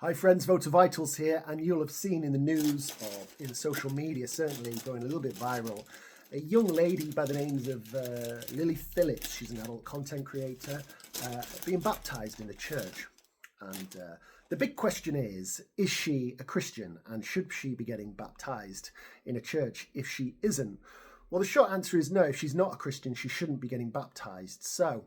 Hi friends, Voter Vitals here, and you'll have seen in the news or in social media, certainly going a little bit viral, a young lady by the names of Lilly Phillips. She's an adult content creator, being baptised in the church. And the big question is she a Christian, and should she be getting baptised in a church if she isn't? Well, the short answer is no. If she's not a Christian, she shouldn't be getting baptised. So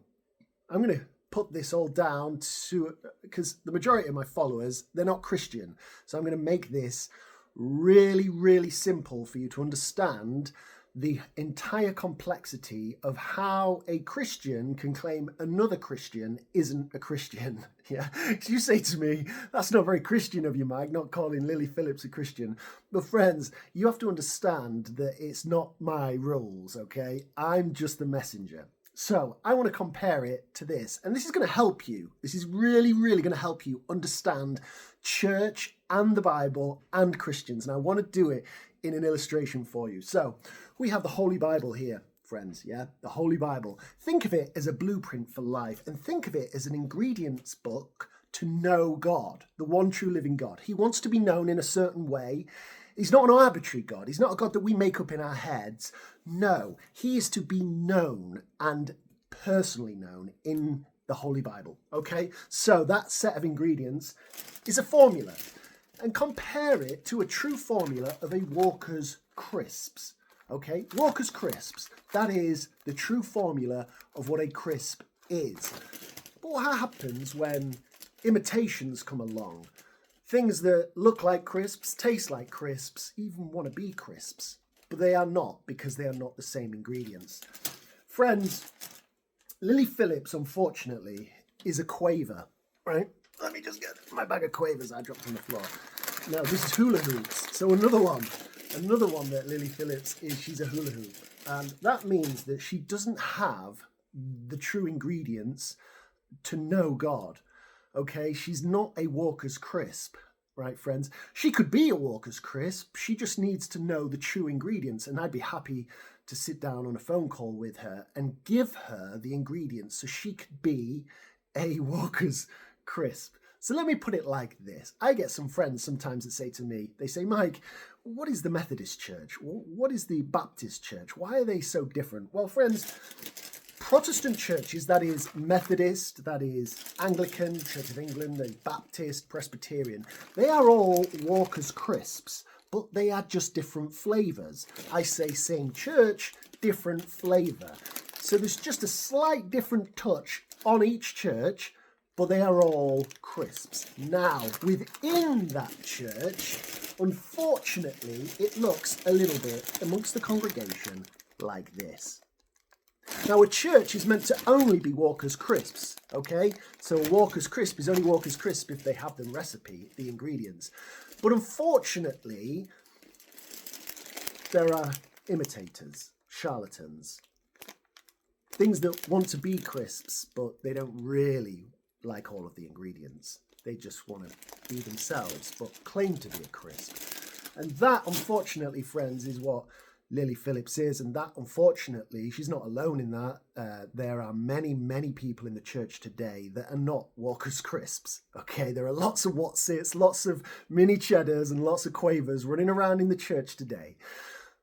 I'm going to put this all down to, because the majority of my followers, they're not Christian. So I'm going to make this really, really simple for you to understand the entire complexity of how a Christian can claim another Christian isn't a Christian. Yeah, you say to me, that's not very Christian of you, Mike, not calling Lilly Phillips a Christian. But friends, you have to understand that it's not my rules, okay? I'm just the messenger. So I want to compare it to this, and this is going to help you. This is really, really going to help you understand church and the Bible and Christians, and I want to do it in an illustration for you. So we have the Holy Bible here, friends, yeah? The Holy Bible. Think of it as a blueprint for life, and think of it as an ingredients book to know God, the one true living God. He wants to be known in a certain way. He's not an arbitrary God. He's not a God that we make up in our heads. No, he is to be known and personally known in the Holy Bible. Okay, so that set of ingredients is a formula. And compare it to a true formula of a Walker's crisps. Okay, Walker's crisps. That is the true formula of what a crisp is. But what happens when imitations come along? Things that look like crisps, taste like crisps, even want to be crisps. But they are not, because they are not the same ingredients. Friends, Lilly Phillips, unfortunately, is a quaver, right? Let me just get my bag of quavers I dropped on the floor. Now, this is hula hoops. So another one that Lilly Phillips is, she's a hula hoop. And that means that she doesn't have the true ingredients to know God. Okay, she's not a Walker's crisp, right, friends? She could be a Walker's crisp. She just needs to know the true ingredients, and I'd be happy to sit down on a phone call with her and give her the ingredients so she could be a Walker's crisp. So let me put it like this. I get some friends sometimes that say to me, they say, Mike, what is the Methodist Church? What is the Baptist Church? Why are they so different? Well, friends, Protestant churches, that is Methodist, that is Anglican, Church of England, the Baptist, Presbyterian, they are all Walker's crisps, but they are just different flavours. I say same church, different flavour. So there's just a slight different touch on each church, but they are all crisps. Now, within that church, unfortunately, it looks a little bit amongst the congregation like this. Now, a church is meant to only be Walker's crisps, okay? So a Walker's crisp is only Walker's crisp if they have the recipe, the ingredients. But unfortunately, there are imitators, charlatans, things that want to be crisps, but they don't really like all of the ingredients. They just want to be themselves, but claim to be a crisp. And that, unfortunately, friends, is what Lilly Phillips is, and that, unfortunately, she's not alone in that. There are many, many people in the church today that are not Walker's crisps, okay? There are lots of Watsits, lots of mini cheddars, and lots of quavers running around in the church today.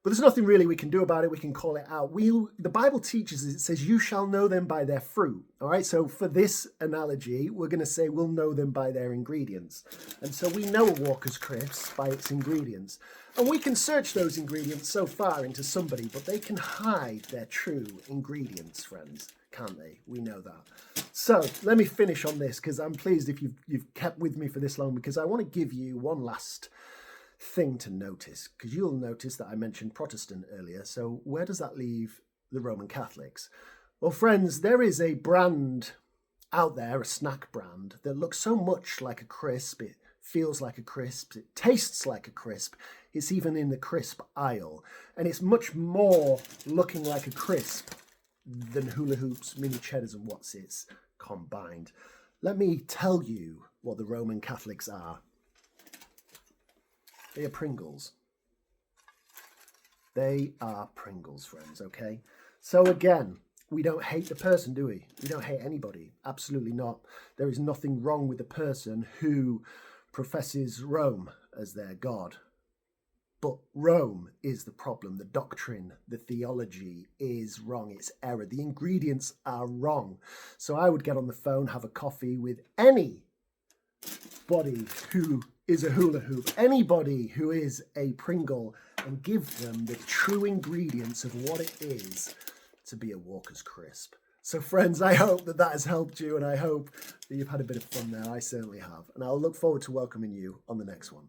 But there's nothing really we can do about it. We can call it out. The Bible teaches us, it says, you shall know them by their fruit. All right, so for this analogy, we're going to say we'll know them by their ingredients. And so we know a Walker's crisps by its ingredients. And we can search those ingredients so far into somebody, but they can hide their true ingredients, friends, can't they? We know that. So let me finish on this, because I'm pleased if you've kept with me for this long, because I want to give you one last thing to notice, because you'll notice that I mentioned Protestant earlier. So where does that leave the Roman Catholics? Well, friends, there is a brand out there, a snack brand, that looks so much like a crisp. It feels like a crisp. It tastes like a crisp. It's even in the crisp aisle. And it's much more looking like a crisp than hula hoops, mini cheddars and Watsits combined. Let me tell you what the Roman Catholics are. They are Pringles. They are Pringles, friends, okay? So again, we don't hate the person, do we? We don't hate anybody. Absolutely not. There is nothing wrong with the person who professes Rome as their god. But Rome is the problem. The doctrine, the theology is wrong. It's error. The ingredients are wrong. So I would get on the phone, have a coffee with anybody who is a hula hoop, anybody who is a Pringle, and give them the true ingredients of what it is to be a Walker's Crisp. So friends, I hope that has helped you, and I hope that you've had a bit of fun there. I certainly have. And I'll look forward to welcoming you on the next one.